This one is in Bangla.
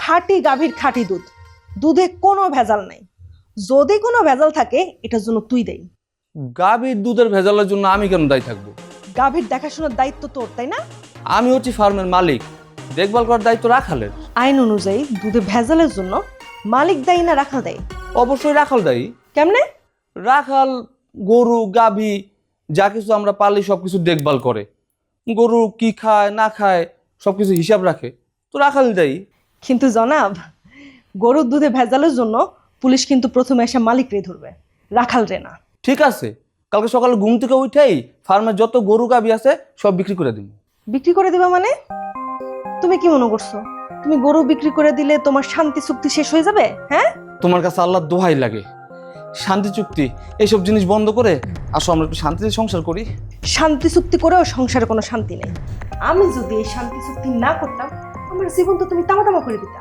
খাঁটি গাভীর খাঁটি দুধ, দুধে কোনো ভেজাল নাই। যদি কোনো ভেজাল থাকে এটার জন্য তুই দেই। গাভীর দুধের ভেজালের জন্য আমি কেন দায়ী থাকবো? গাভীর দেখাশোনার দায়িত্ব তোর, তাই না? আমি হচ্ছি ফার্মের মালিক, দেখভাল করার দায়িত্ব রাখালের। আইন অনুযায়ী দুধে ভেজালের জন্য মালিক দায়ী না রাখাল দায়ী? অবশ্যই রাখাল দায়ী। কেমনে? রাখাল গরু গাভী যা কিছু আমরা পালি সব কিছু দেখভাল করে, গরু কি খায় না খায় সব কিছু হিসাব রাখে, তো রাখাল দায়ী। কিন্তু জনাব, গরুর দুধে ভেজালের জন্য পুলিশ কিন্তু প্রথমে এসে মালিকরে ধরবে, রাখাল রে না। ঠিক আছে, কালকে সকালে ঘুম থেকে উঠেই ফার্মের যত গরু গাভী আছে সব বিক্রি করে দিন। বিক্রি করে দিবা মানে? তুমি কি মনে করছো তুমি গরু বিক্রি করে দিলে তোমার শান্তি চুক্তি শেষ হয়ে যাবে? হ্যাঁ, তোমার কাছে আল্লাহর দোহাই লাগে, শান্তি চুক্তি এইসব জিনিস বন্ধ করে আসো আমরা একটু শান্তিতে সংসার করি। শান্তি চুক্তি করেও সংসারে কোনো শান্তি নেই। আমি যদি এই শান্তি চুক্তি না করতাম, আমার জীবন তো তুমি তামা তামা করে দিতা।